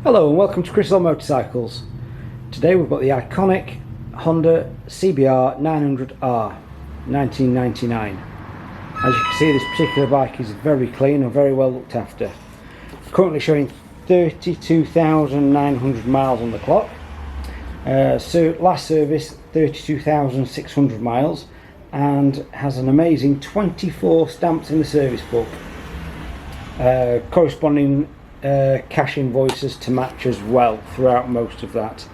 Hello and welcome to Chris Hill Motorcycles. Today we've got the iconic Honda CBR900R 1999. As you can see, this particular bike is very clean and very well looked after. Currently showing 32,900 miles on the clock. So last service 32,600 miles, and has an amazing 24 stamps in the service book. Corresponding cash invoices to match as well throughout most of that.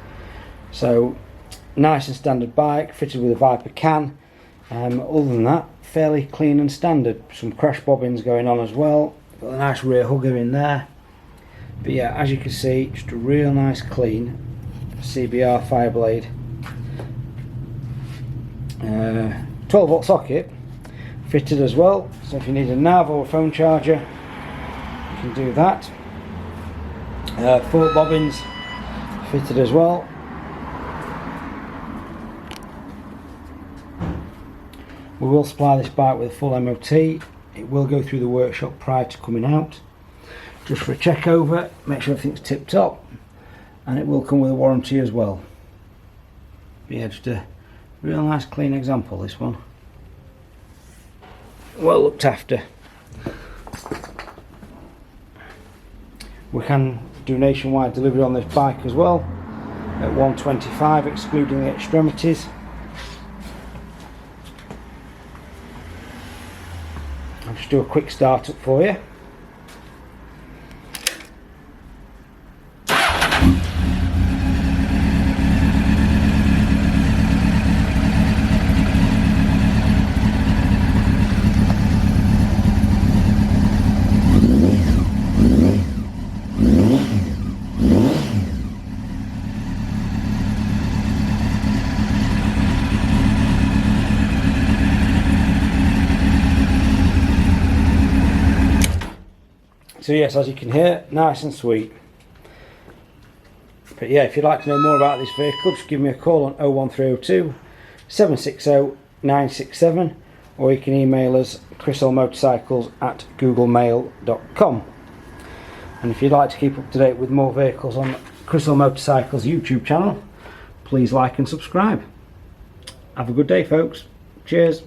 So nice and standard bike, fitted with a Viper can. Other than that, fairly clean and standard. Some crash bobbins going on as well. Got a nice rear hugger in there. But yeah, as you can see, just a real nice clean CBR Fireblade. 12 volt socket fitted as well, so if you need a nav or a phone charger, you can do that. 4 bobbins fitted as well. We will supply this bike with a full MOT. It will go through the workshop prior to coming out, just for a check over, make sure everything's tip top, and it will come with a warranty as well. But yeah, just a real nice clean example, this one. Well looked after. We can do nationwide delivery on this bike as well, at $125 excluding the extremities. I'll just do a quick start up for you. So yes, as you can hear, nice and sweet. But yeah, if you'd like to know more about this vehicle, just give me a call on 01302 760 967, or you can email us chrishillmotorcycles@googlemail.com. And if you'd like to keep up to date with more vehicles on Chris Hill Motorcycles YouTube channel, please like and subscribe. Have a good day, folks. Cheers.